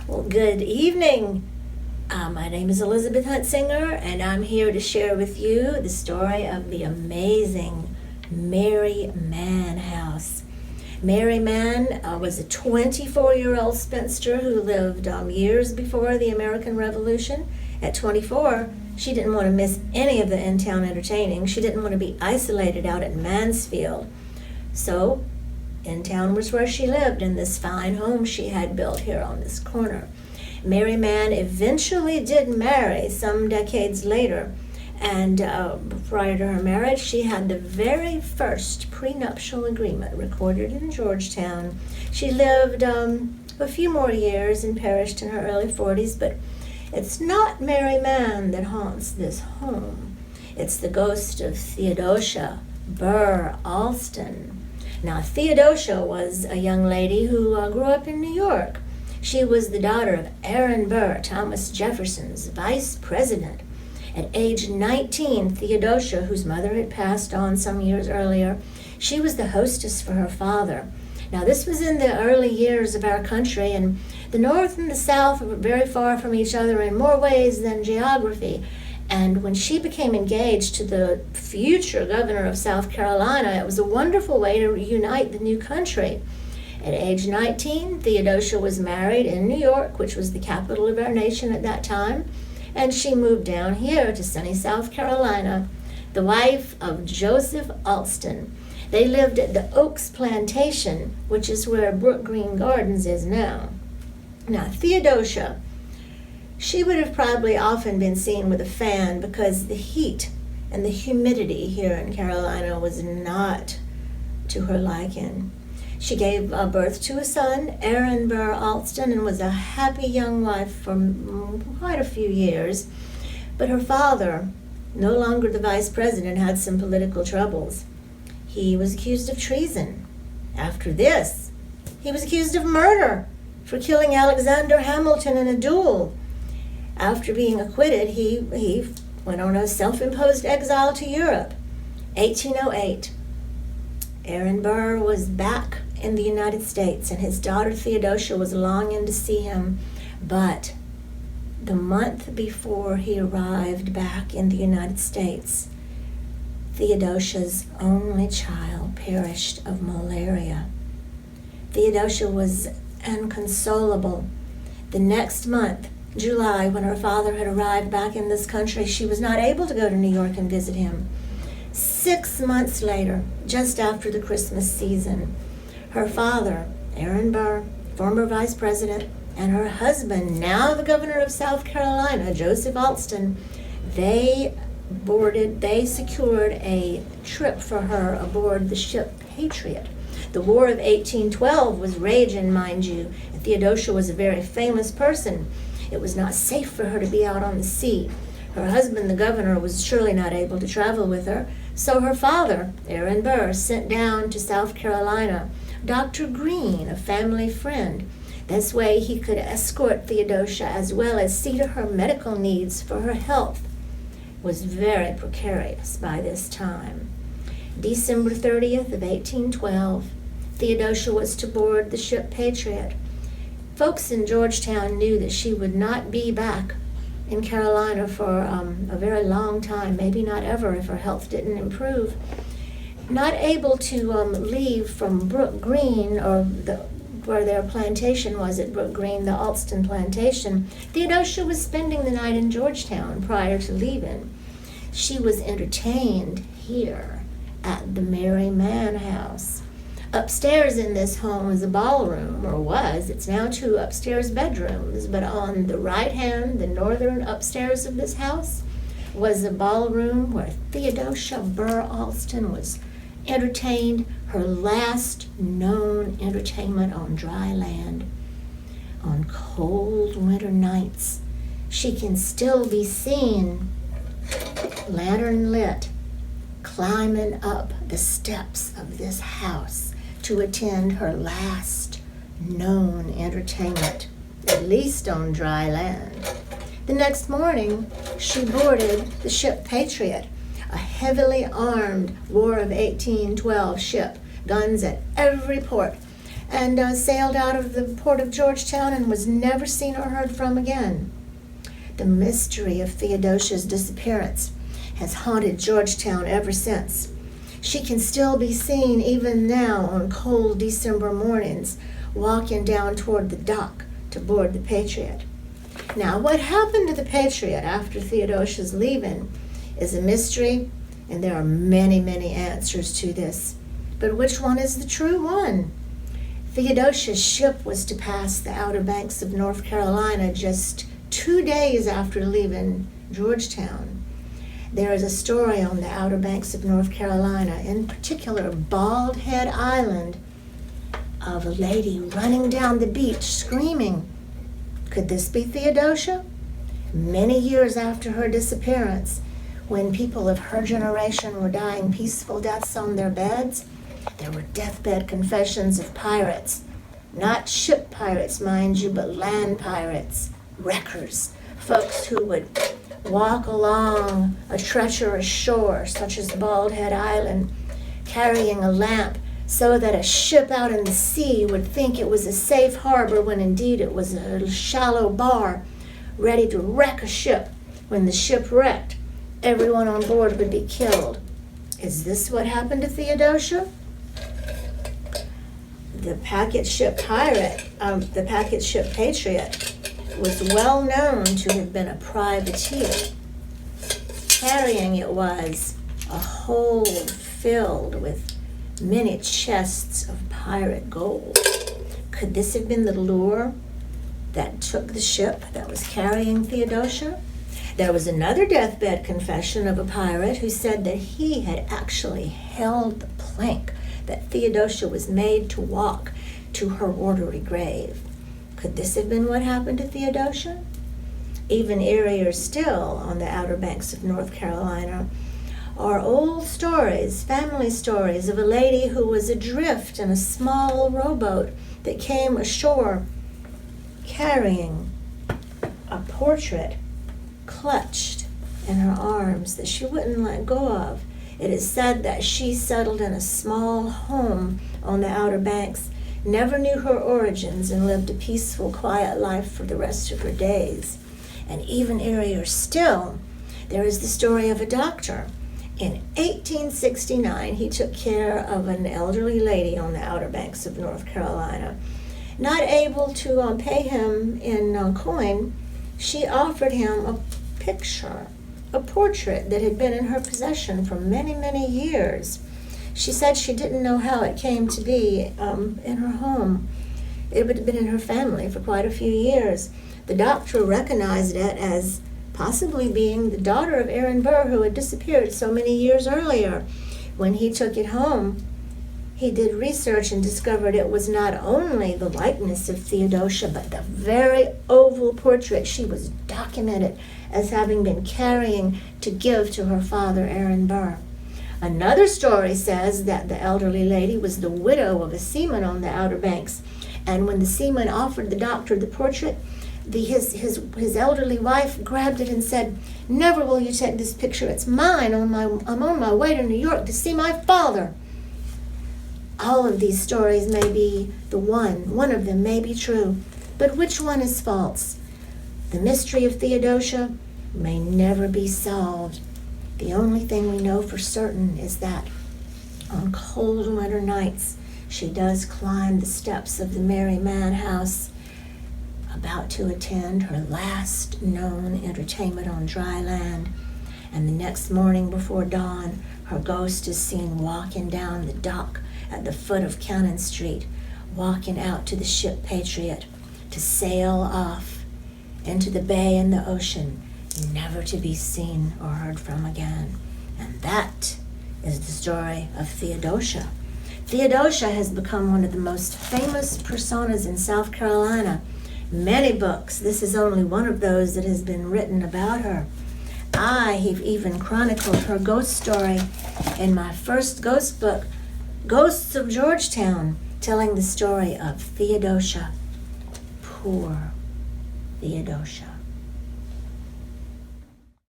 Well, good evening. My name is Elizabeth Huntsinger, and I'm here to share with you the story of the amazing Mary Mann house. Mary Mann was a 24-year-old spinster who lived years before the American Revolution. At 24, she didn't want to miss any of the in-town entertaining. She didn't want to be isolated out at Mansfield. So, in town was where she lived, in this fine home she had built here on this corner. Mary Mann eventually did marry some decades later, and prior to her marriage, she had the very first prenuptial agreement recorded in Georgetown. She lived a few more years and perished in her early 40s, but it's not Mary Mann that haunts this home. It's the ghost of Theodosia Burr Alston. Now, Theodosia was a young lady who grew up in New York. She was the daughter of Aaron Burr, Thomas Jefferson's vice president. At age 19, Theodosia, whose mother had passed on some years earlier, she was the hostess for her father. Now, this was in the early years of our country, and the North and the South were very far from each other in more ways than geography. And when she became engaged to the future governor of South Carolina, it was a wonderful way to unite the new country. At age 19, Theodosia was married in New York, which was the capital of our nation at that time, and she moved down here to sunny South Carolina, the wife of Joseph Alston. They lived at the Oaks Plantation, which is where Brook Green Gardens is now. Now, Theodosia, she would have probably often been seen with a fan because the heat and the humidity here in Carolina was not to her liking. She gave birth to a son, Aaron Burr Alston, and was a happy young wife for quite a few years. But her father, no longer the vice president, had some political troubles. He was accused of treason. After this, he was accused of murder for killing Alexander Hamilton in a duel. After being acquitted, he went on a self-imposed exile to Europe. 1808, Aaron Burr was back in the United States, and his daughter Theodosia was longing to see him. But the month before he arrived back in the United States, Theodosia's only child perished of malaria. Theodosia was inconsolable. The next month, July, when her father had arrived back in this country, she was not able to go to New York and visit him. 6 months later, just after the Christmas season, her father, Aaron Burr, former vice president, and her husband, now the governor of South Carolina, Joseph Alston, they secured a trip for her aboard the ship Patriot. The War of 1812 was raging, mind you, and Theodosia was a very famous person. It was not safe for her to be out on the sea. Her husband, the governor, was surely not able to travel with her, so her father, Aaron Burr, sent down to South Carolina Dr. Green, a family friend. This way he could escort Theodosia as well as see to her medical needs, for her health was very precarious by this time. December 30th of 1812, Theodosia was to board the ship Patriot. Folks in Georgetown knew that she would not be back in Carolina for a very long time, maybe not ever if her health didn't improve. Not able to leave from Brook Green, or where their plantation was at Brook Green, the Alston plantation, Theodosia was spending the night in Georgetown prior to leaving. She was entertained here at the Mary Mann house. Upstairs in this home is a ballroom, or was. It's now 2 upstairs bedrooms, but on the right hand, the northern upstairs of this house, was a ballroom where Theodosia Burr Alston was entertained, her last known entertainment on dry land. On cold winter nights, she can still be seen, lantern lit, climbing up the steps of this house to attend her last known entertainment, at least on dry land. The next morning, she boarded the ship Patriot, a heavily armed War of 1812 ship, guns at every port. and sailed out of the port of Georgetown and was never seen or heard from again. The mystery of Theodosia's disappearance has haunted Georgetown ever since. She can still be seen even now on cold December mornings, walking down toward the dock to board the Patriot. Now, what happened to the Patriot after Theodosia's leaving is a mystery, and there are many, many answers to this. But which one is the true one? Theodosia's ship was to pass the Outer Banks of North Carolina just 2 days after leaving Georgetown. There is a story on the Outer Banks of North Carolina, in particular Bald Head Island, of a lady running down the beach screaming. Could this be Theodosia? Many years after her disappearance, when people of her generation were dying peaceful deaths on their beds, there were deathbed confessions of pirates. Not ship pirates, mind you, but land pirates, wreckers, folks who would walk along a treacherous shore, such as Bald Head Island, carrying a lamp so that a ship out in the sea would think it was a safe harbor when indeed it was a shallow bar ready to wreck a ship. When the ship wrecked, everyone on board would be killed. Is this what happened to Theodosia? The packet ship Patriot was well known to have been a privateer. Carrying it was a hold filled with many chests of pirate gold. Could this have been the lure that took the ship that was carrying Theodosia? There was another deathbed confession of a pirate who said that he had actually held the plank that Theodosia was made to walk to her watery grave. Could this have been what happened to Theodosia? Even eerier still, on the Outer Banks of North Carolina, are old stories, family stories, of a lady who was adrift in a small rowboat that came ashore carrying a portrait clutched in her arms that she wouldn't let go of. It is said that she settled in a small home on the Outer Banks, never knew her origins, and lived a peaceful, quiet life for the rest of her days. And even eerier still, there is the story of a doctor. In 1869, he took care of an elderly lady on the Outer Banks of North Carolina. Not able to pay him in coin, she offered him a picture, a portrait that had been in her possession for many, many years. She said she didn't know how it came to be in her home. It had been in her family for quite a few years. The doctor recognized it as possibly being the daughter of Aaron Burr, who had disappeared so many years earlier. When he took it home, he did research and discovered it was not only the likeness of Theodosia, but the very oval portrait she was documented as having been carrying to give to her father, Aaron Burr. Another story says that the elderly lady was the widow of a seaman on the Outer Banks, and when the seaman offered the doctor the portrait, his elderly wife grabbed it and said, "Never will you take this picture. It's mine. I'm on my way to New York to see my father." All of these stories may be one of them may be true, but which one is false? The mystery of Theodosia may never be solved. The only thing we know for certain is that on cold winter nights, she does climb the steps of the Merry Man House, about to attend her last known entertainment on dry land, and the next morning before dawn, her ghost is seen walking down the dock at the foot of Cannon Street, walking out to the ship Patriot to sail off into the bay and the ocean, never to be seen or heard from again. And that is the story of Theodosia. Theodosia has become one of the most famous personas in South Carolina. Many books, this is only one of those that has been written about her. I have even chronicled her ghost story in my first ghost book, Ghosts of Georgetown, telling the story of Theodosia. Poor Theodosia.